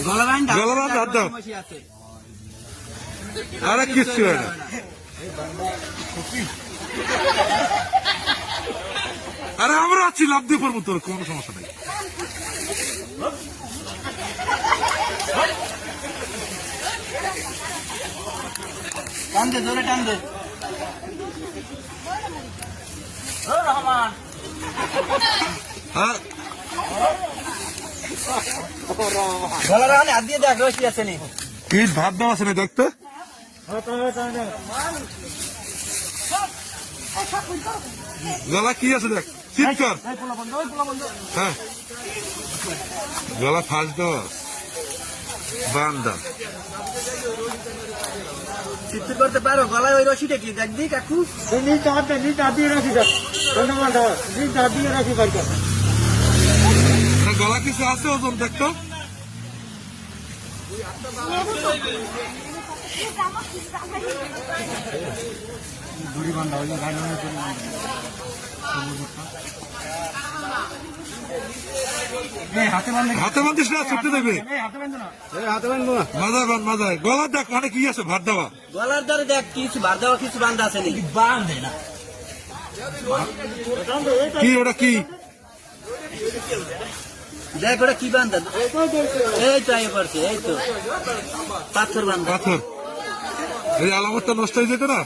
গলাবান হাত দাও। আরে কিচ্ছু হয় না। আরে আমরা আছি, লাভ দিয়ে পড়বো, তোর কোনো সমস্যা নেই। টান দে, জোরে টান দে। হ্যাঁ, গলার ওখানে হাত দিয়ে দেখ, রশি আছে নি। কি ভাত দেওয়া আছে না দেখতে? গলা কি আছে দেখ, চিৎকার। হ্যাঁ, গলা ফাঁস দেওয়া বান্দা। চিত্তুর করতে পারো, গলায় ওই রশিটা কি দেখবি কাকু? গলা কিছু আছে ওজন দেখতো? হাতে বান্ধিস না, ছুটতে দেবে। মাজায় বান, মাজায়। গলা দেখ, মানে কি আছে ভাত দেওয়া? গলার দ্বারে দেখ কিছু বার দেওয়া, কিছু বান্ধা আছে নি। বান্ধে না। কি ওটা কি? দেখ ওটা কি বান্ধা? এই তো আগে পড়ছে, এই তো পাথর বান্ধা। পাথর। এই আলামতটা নষ্ট হয়ে যেত না?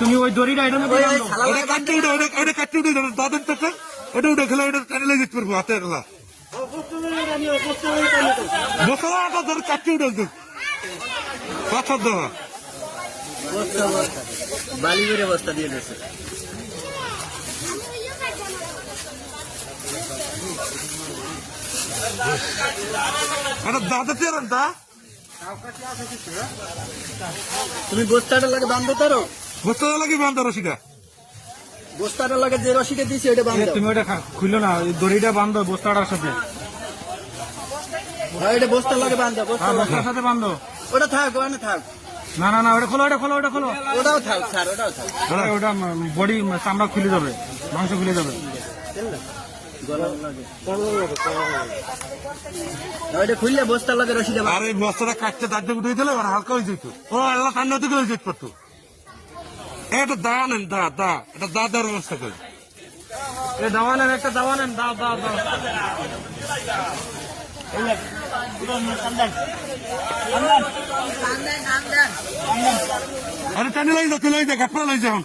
তুমি ওই দড়িটা এটা ওই ছালা ওটা কাটতে উঠে, ওটা কাটতে উঠে দাদের টাকা ওটা উঠে খেলে ওটা টানে যেতে পারবো হাতে এলা মশলা ধর কাটতে উঠে পাথর দেওয়া। বস্তা বস্তা বালি করে বস্তা দিয়ে দিয়েছে। এটা দাদাতে দা তুমি বস্তাটা লাগে বান্ধো তারও, বস্তা লাগে বান্ধা রশিটা। বস্তাটা লাগে যে রশিটা দিয়েছে ওটা বান্ধো। তুমি ওটা খুললো না, ওই দড়িটা বান্ধো বস্তাটার সাথে। হ্যাঁ এটা বস্তা লাগে বান্ধো, বস্তা লাগে। বস্তার সাথে বান্ধো। ওটা থাক, ওখানে থাক। না না না, ওটা খোলো, ওটা খোলো, ওটা খোলো। ওটাও থাক স্যার, ওটাও থাক। ওটা বডি চামড়া খুলে যাবে, মাংস খুলে যাবে। ওইটা খুললে বস্তা লাগে রশিটা বান্ধো। আর এই বস্তাটা কাটতে দাঁড়িয়ে উঠে দিলে হালকা হয়ে যেত। ও আল্লাহ ঠান্ডা থেকে হয়ে যেতে পারতো। এটা দা নেন, দা দা, এটা দা দেওয়ার ব্যবস্থা করে। দাওয়া নেন, একটা দাওয়া নেন, দাও দাও দাও। আরে টানে লাই যাও, তুই লাই যা, ঘাটপা লাই যাও,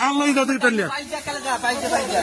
আর লাই যাও, তুই টানলে। পাইজা খেলে যা, পাইজা পাইজা।